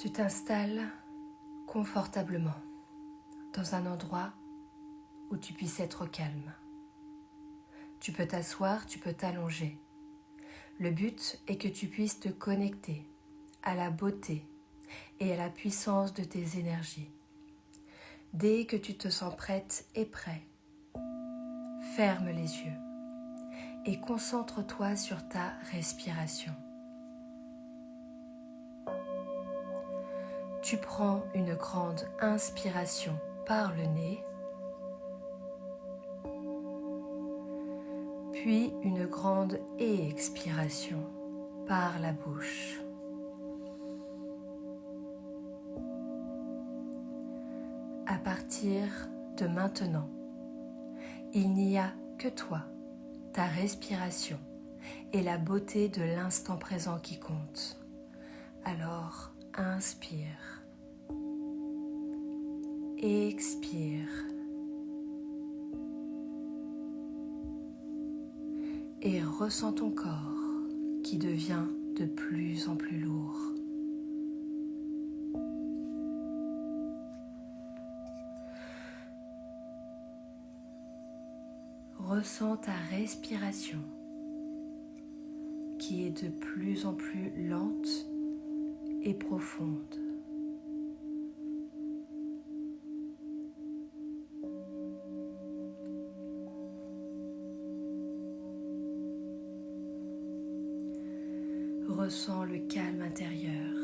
Tu t'installes confortablement dans un endroit où tu puisses être au calme. Tu peux t'asseoir, tu peux t'allonger. Le but est que tu puisses te connecter à la beauté et à la puissance de tes énergies. Dès que tu te sens prête et prêt, ferme les yeux et concentre-toi sur ta respiration. Tu prends une grande inspiration par le nez, puis une grande expiration par la bouche. À partir de maintenant, il n'y a que toi, ta respiration et la beauté de l'instant présent qui comptent. Alors, inspire, expire et ressens ton corps qui devient de plus en plus lourd. Ressens ta respiration qui est de plus en plus lente et profonde. Ressens le calme intérieur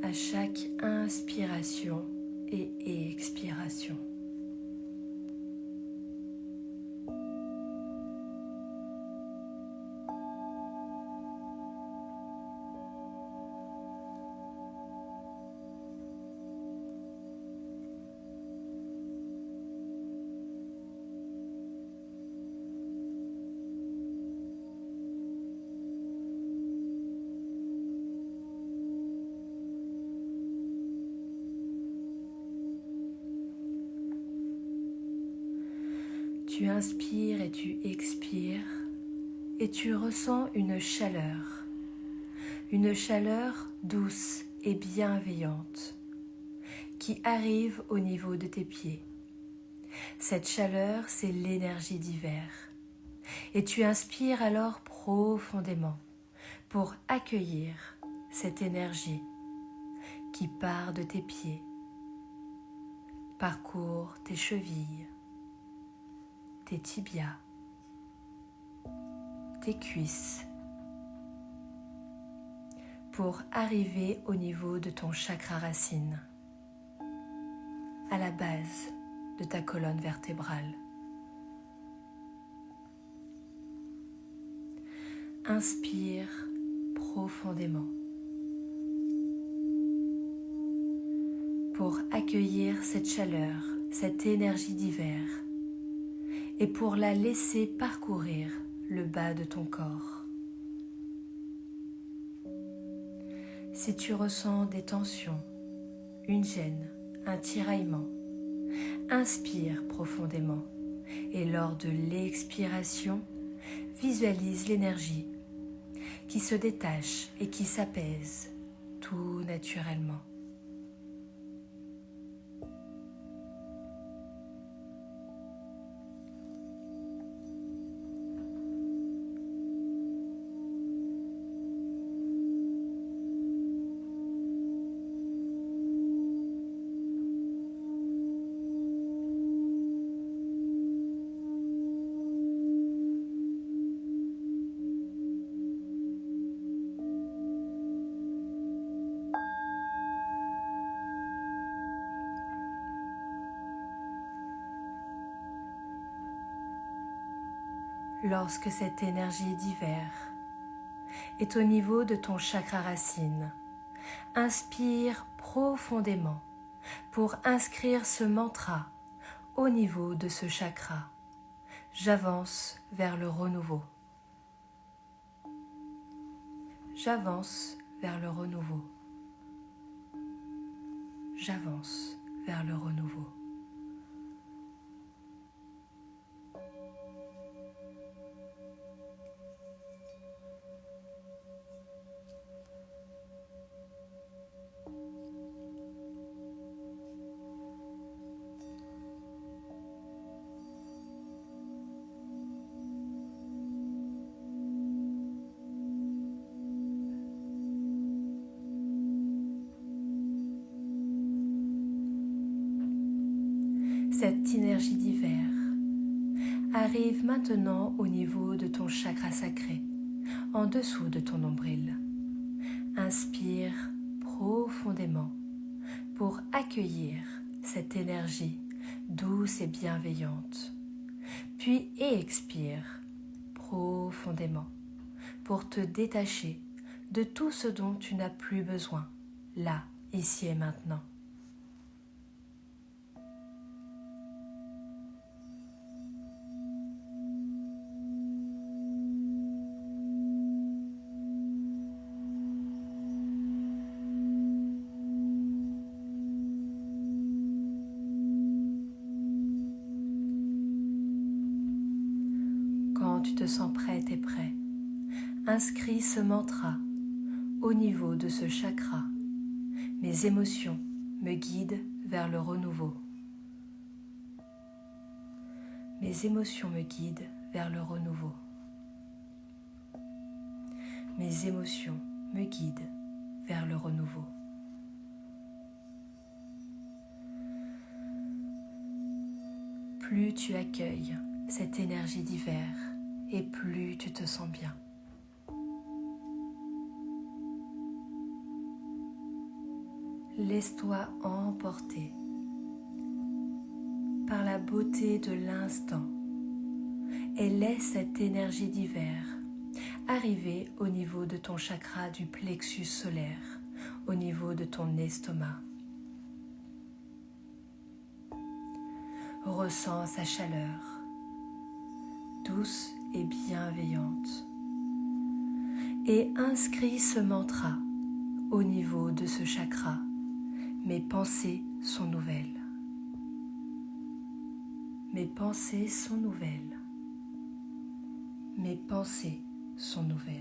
à chaque inspiration et expiration. Tu inspires et tu expires et tu ressens une chaleur douce et bienveillante qui arrive au niveau de tes pieds. Cette chaleur, c'est l'énergie d'hiver. Et tu inspires alors profondément pour accueillir cette énergie qui part de tes pieds, parcourt tes chevilles, tes tibias, tes cuisses, pour arriver au niveau de ton chakra racine, à la base de ta colonne vertébrale. Inspire profondément pour accueillir cette chaleur, cette énergie d'hiver et pour la laisser parcourir le bas de ton corps. Si tu ressens des tensions, une gêne, un tiraillement, inspire profondément et lors de l'expiration, visualise l'énergie qui se détache et qui s'apaise tout naturellement. Lorsque cette énergie d'hiver est au niveau de ton chakra racine, inspire profondément pour inscrire ce mantra au niveau de ce chakra. J'avance vers le renouveau. J'avance vers le renouveau. J'avance vers le renouveau. cette énergie d'hiver arrive maintenant au niveau de ton chakra sacré, en dessous de ton nombril. Inspire profondément pour accueillir cette énergie douce et bienveillante. Puis expire profondément pour te détacher de tout ce dont tu n'as plus besoin, là, ici et maintenant. Quand tu te sens prête et prêt, inscris ce mantra au niveau de ce chakra. Mes émotions me guident vers le renouveau. Mes émotions me guident vers le renouveau. Mes émotions me guident vers le renouveau. Plus tu accueilles cette énergie d'hiver et plus tu te sens bien. Laisse-toi emporter par la beauté de l'instant et laisse cette énergie d'hiver arriver au niveau de ton chakra du plexus solaire, au niveau de ton estomac. Ressens sa chaleur, douce et bienveillante, et inscris ce mantra au niveau de ce chakra. Mes pensées sont nouvelles. Mes pensées sont nouvelles. Mes pensées sont nouvelles.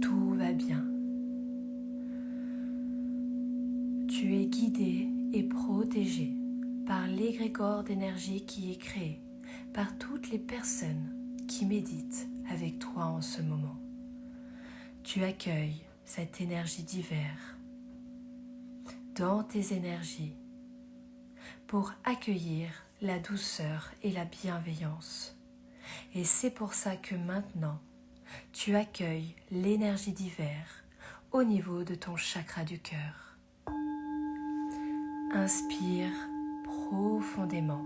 Tout va bien. Tu es guidé et protégé par l'égrégore d'énergie qui est créé par toutes les personnes qui méditent avec toi en ce moment. Tu accueilles cette énergie d'hiver dans tes énergies pour accueillir la douceur et la bienveillance. Et c'est pour ça que maintenant, tu accueilles l'énergie d'hiver au niveau de ton chakra du cœur. Inspire profondément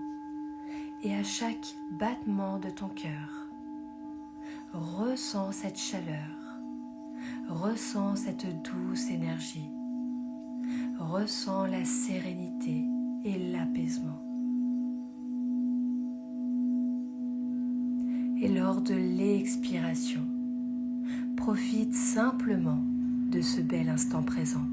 et à chaque battement de ton cœur, ressens cette chaleur, ressens cette douce énergie, ressens la sérénité et l'apaisement. Et lors de l'expiration, profite simplement de ce bel instant présent.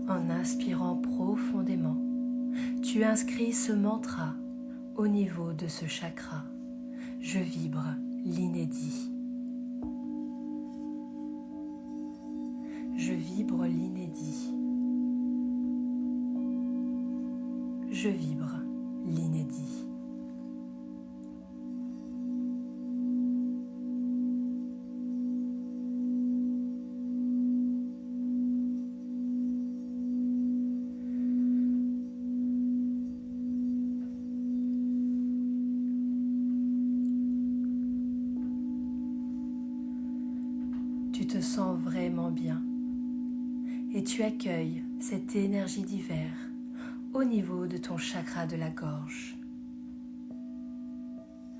En inspirant profondément, tu inscris ce mantra au niveau de ce chakra. Je vibre l'inédit. Je vibre l'inédit. Je vibre l'inédit. Tu te sens vraiment bien et tu accueilles cette énergie d'hiver au niveau de ton chakra de la gorge.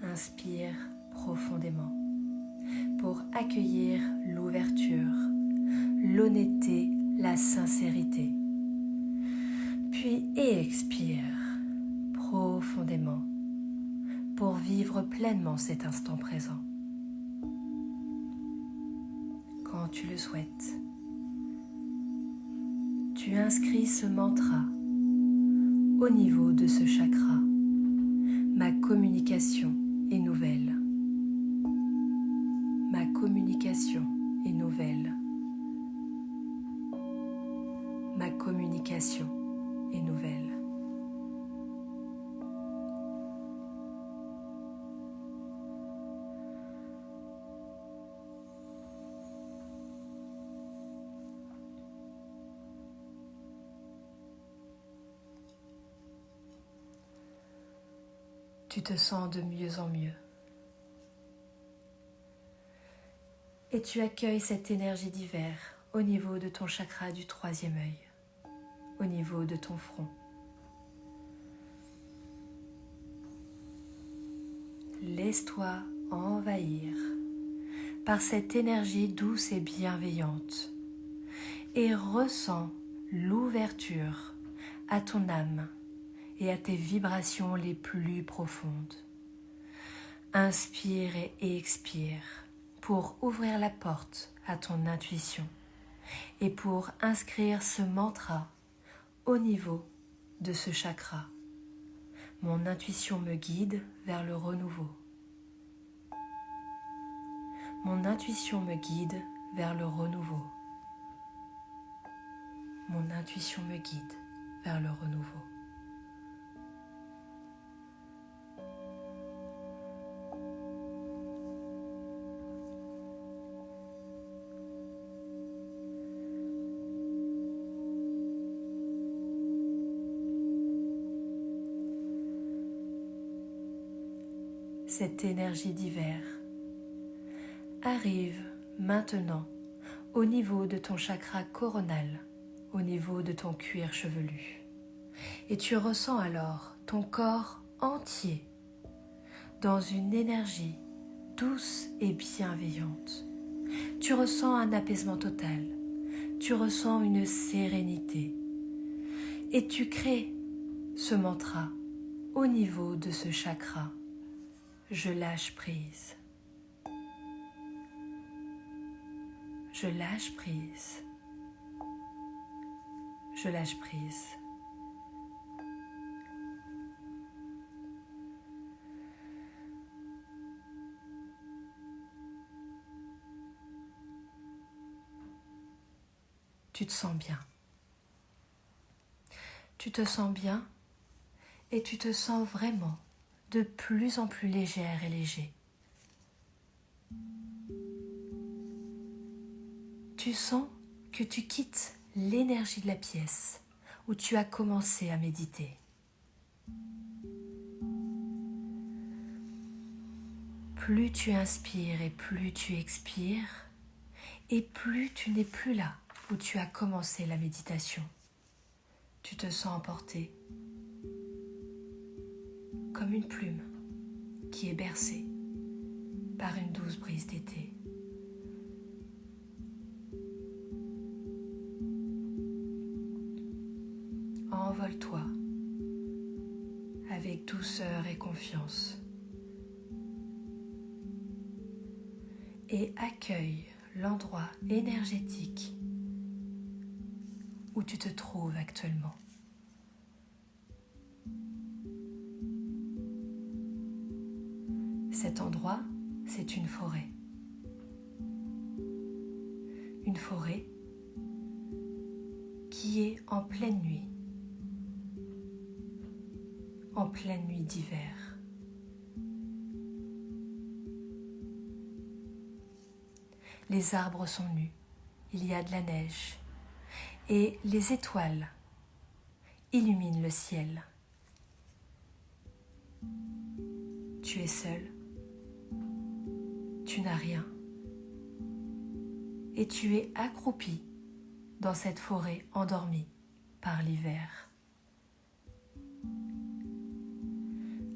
Inspire profondément pour accueillir l'ouverture, l'honnêteté, la sincérité. Puis expire profondément pour vivre pleinement cet instant présent. Quand tu le souhaites, tu inscris ce mantra au niveau de ce chakra. Ma communication est nouvelle. Ma communication est nouvelle. Ma communication est nouvelle. Tu te sens de mieux en mieux. Et tu accueilles cette énergie d'hiver au niveau de ton chakra du troisième œil, au niveau de ton front. Laisse-toi envahir par cette énergie douce et bienveillante et ressens l'ouverture à ton âme et à tes vibrations les plus profondes. Inspire et expire pour ouvrir la porte à ton intuition et pour inscrire ce mantra au niveau de ce chakra. Mon intuition me guide vers le renouveau. Mon intuition me guide vers le renouveau. Mon intuition me guide vers le renouveau. Cette énergie d'hiver arrive maintenant au niveau de ton chakra coronal, au niveau de ton cuir chevelu. Et tu ressens alors ton corps entier dans une énergie douce et bienveillante. Tu ressens un apaisement total, tu ressens une sérénité et tu crées ce mantra au niveau de ce chakra. Je lâche prise. Je lâche prise. Je lâche prise. Tu te sens bien. Tu te sens bien et tu te sens vraiment de plus en plus légère et léger. Tu sens que tu quittes l'énergie de la pièce où tu as commencé à méditer. Plus tu inspires et plus tu expires, et plus tu n'es plus là où tu as commencé la méditation. Tu te sens emporté comme une plume qui est bercée par une douce brise d'été. Envole-toi avec douceur et confiance et accueille l'endroit énergétique où tu te trouves actuellement. Cet endroit, c'est une forêt. Une forêt qui est en pleine nuit d'hiver. Les arbres sont nus, il y a de la neige et les étoiles illuminent le ciel. Tu es seul, tu n'as rien et tu es accroupi dans cette forêt endormie par l'hiver.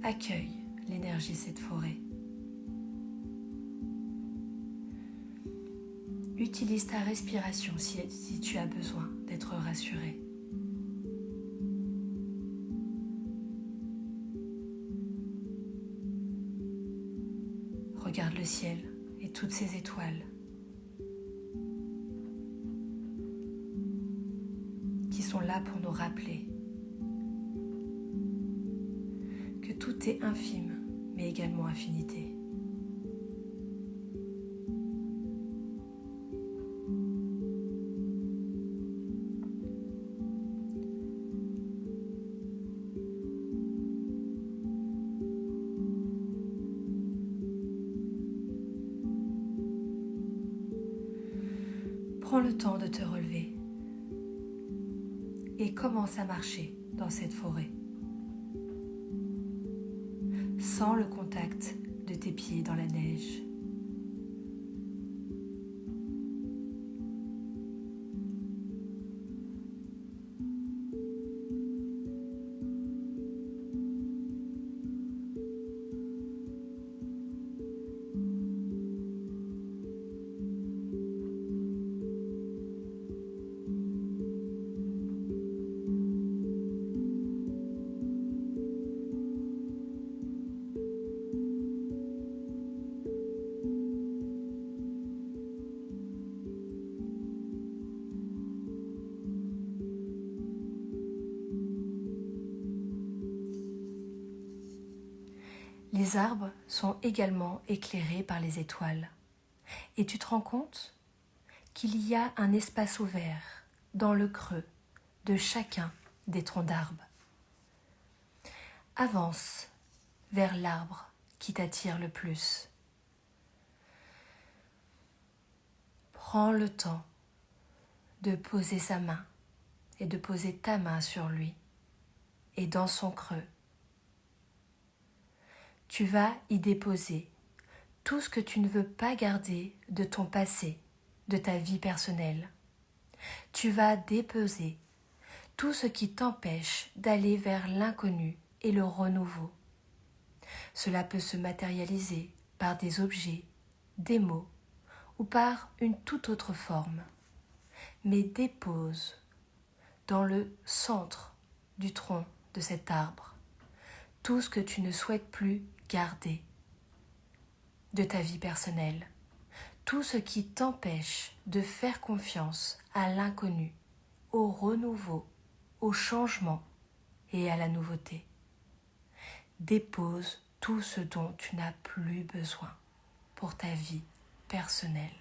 Accueille l'énergie de cette forêt. Utilise ta respiration si tu as besoin d'être rassuré. Regarde le ciel et toutes ces étoiles qui sont là pour nous rappeler que tout est infime, mais également infinité. Prends le temps de te relever et commence à marcher dans cette forêt. Sens le contact de tes pieds dans la neige. Les arbres sont également éclairés par les étoiles. Et tu te rends compte qu'il y a un espace ouvert dans le creux de chacun des troncs d'arbres. Avance vers l'arbre qui t'attire le plus. Prends le temps de poser sa main et de poser ta main sur lui et dans son creux. Tu vas y déposer tout ce que tu ne veux pas garder de ton passé, de ta vie personnelle. Tu vas déposer tout ce qui t'empêche d'aller vers l'inconnu et le renouveau. Cela peut se matérialiser par des objets, des mots ou par une toute autre forme. Mais dépose dans le centre du tronc de cet arbre tout ce que tu ne souhaites plus garder de ta vie personnelle, tout ce qui t'empêche de faire confiance à l'inconnu, au renouveau, au changement et à la nouveauté. Dépose tout ce dont tu n'as plus besoin pour ta vie personnelle.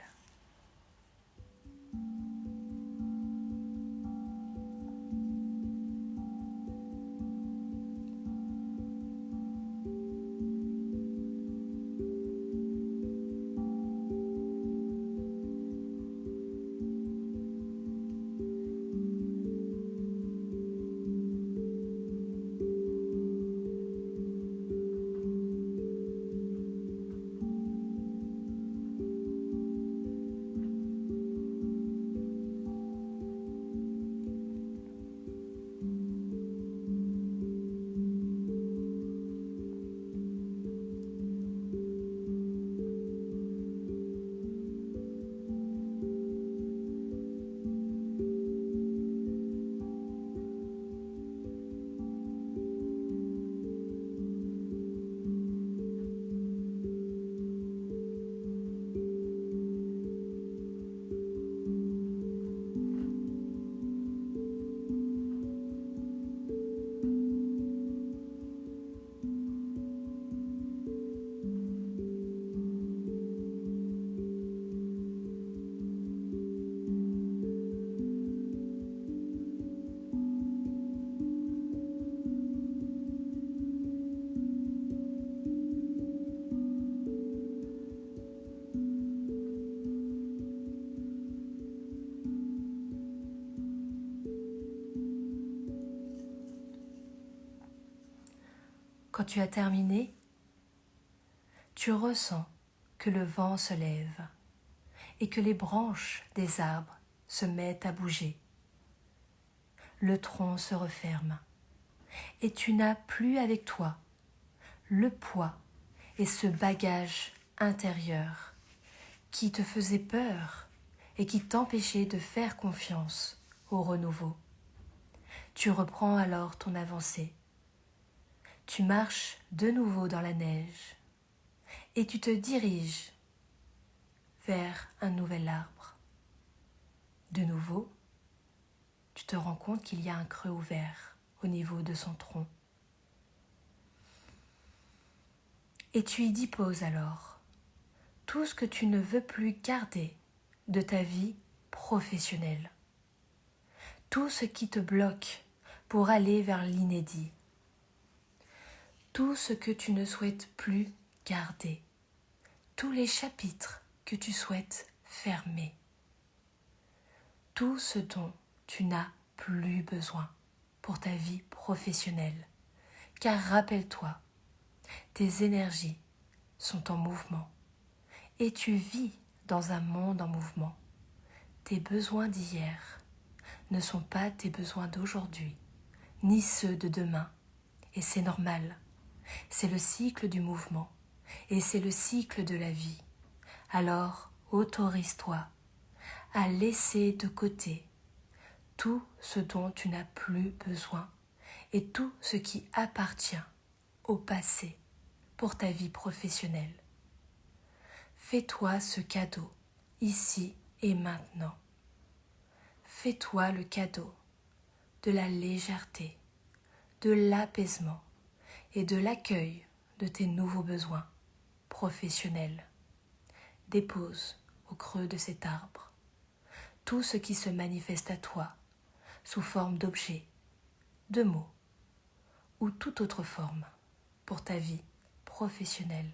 Quand tu as terminé, tu ressens que le vent se lève et que les branches des arbres se mettent à bouger. Le tronc se referme et tu n'as plus avec toi le poids et ce bagage intérieur qui te faisait peur et qui t'empêchait de faire confiance au renouveau. Tu reprends alors ton avancée. Tu marches de nouveau dans la neige et tu te diriges vers un nouvel arbre. De nouveau, tu te rends compte qu'il y a un creux ouvert au niveau de son tronc. Et tu y déposes alors tout ce que tu ne veux plus garder de ta vie professionnelle. Tout ce qui te bloque pour aller vers l'inédit. Tout ce que tu ne souhaites plus garder. Tous les chapitres que tu souhaites fermer. tout ce dont tu n'as plus besoin pour ta vie professionnelle. Car rappelle-toi, tes énergies sont en mouvement et tu vis dans un monde en mouvement. Tes besoins d'hier ne sont pas tes besoins d'aujourd'hui, ni ceux de demain. Et c'est normal. C'est le cycle du mouvement et c'est le cycle de la vie. Alors, autorise-toi à laisser de côté tout ce dont tu n'as plus besoin et tout ce qui appartient au passé pour ta vie professionnelle. Fais-toi ce cadeau, ici et maintenant. Fais-toi le cadeau de la légèreté, de l'apaisement et de l'accueil de tes nouveaux besoins professionnels. Dépose au creux de cet arbre tout ce qui se manifeste à toi sous forme d'objets, de mots ou toute autre forme pour ta vie professionnelle.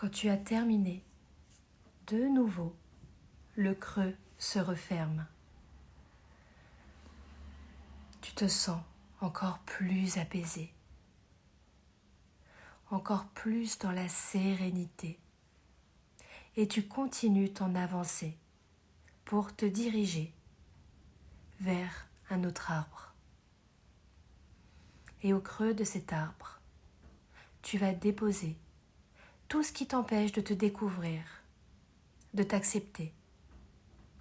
Quand tu as terminé, de nouveau, le creux se referme. Tu te sens encore plus apaisé, encore plus dans la sérénité, et tu continues ton avancée pour te diriger vers un autre arbre. Et au creux de cet arbre, tu vas déposer tout ce qui t'empêche de te découvrir, de t'accepter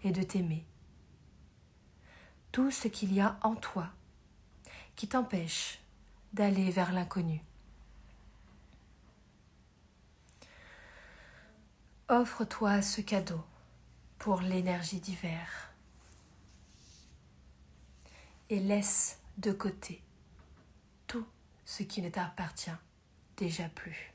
et de t'aimer. Tout ce qu'il y a en toi qui t'empêche d'aller vers l'inconnu. Offre-toi ce cadeau pour l'énergie d'hiver et laisse de côté tout ce qui ne t'appartient déjà plus.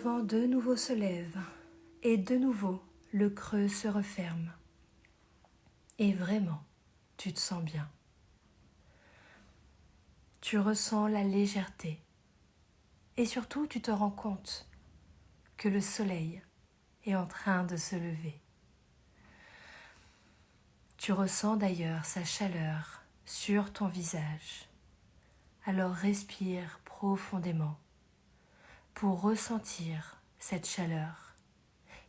vent de nouveau se lève et de nouveau le creux se referme. Et vraiment, tu te sens bien. Tu ressens la légèreté et surtout tu te rends compte que le soleil est en train de se lever. Tu ressens d'ailleurs sa chaleur sur ton visage. Alors respire profondément pour ressentir cette chaleur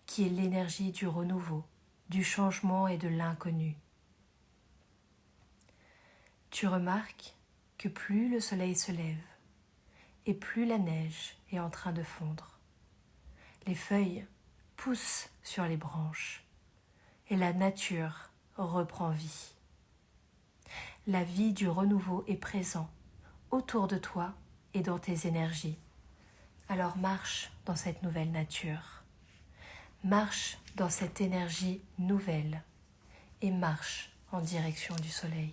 qui est l'énergie du renouveau, du changement et de l'inconnu. Tu remarques que plus le soleil se lève et plus la neige est en train de fondre. Les feuilles poussent sur les branches et la nature reprend vie. La vie du renouveau est présente autour de toi et dans tes énergies. Alors marche dans cette nouvelle nature. Marche dans cette énergie nouvelle et marche en direction du soleil.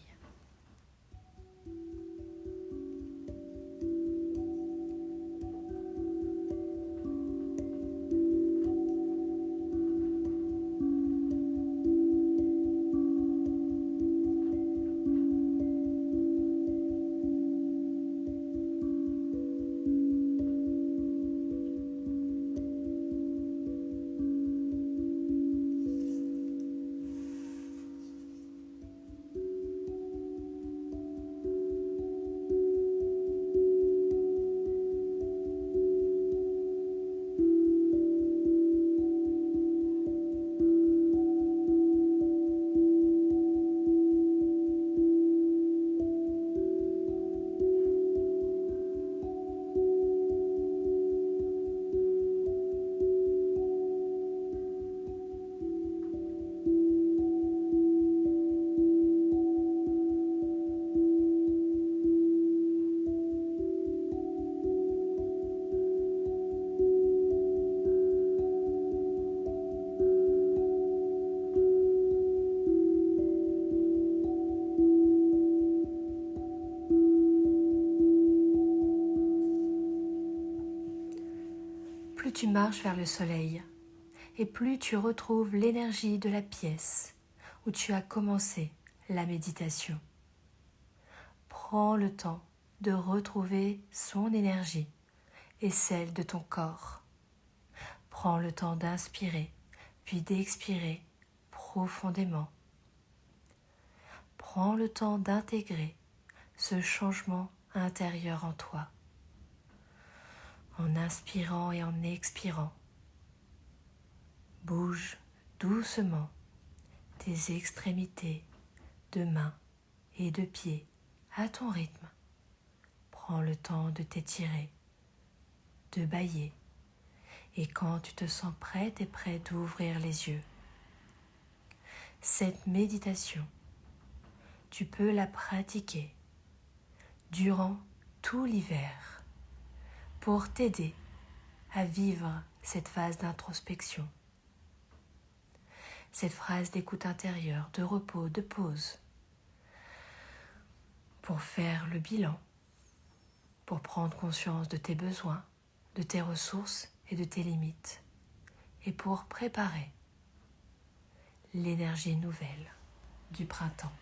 Plus tu marches vers le soleil, et plus tu retrouves l'énergie de la pièce où tu as commencé la méditation. Prends le temps de retrouver son énergie et celle de ton corps. Prends le temps d'inspirer, puis d'expirer profondément. Prends le temps d'intégrer ce changement intérieur en toi. En inspirant et en expirant, bouge doucement tes extrémités de mains et de pieds à ton rythme. Prends le temps de t'étirer, de bâiller, et quand tu te sens prête et prêt d'ouvrir les yeux. Cette méditation, tu peux la pratiquer durant tout l'hiver pour t'aider à vivre cette phase d'introspection, cette phase d'écoute intérieure, de repos, de pause, pour faire le bilan, pour prendre conscience de tes besoins, de tes ressources et de tes limites, et pour préparer l'énergie nouvelle du printemps.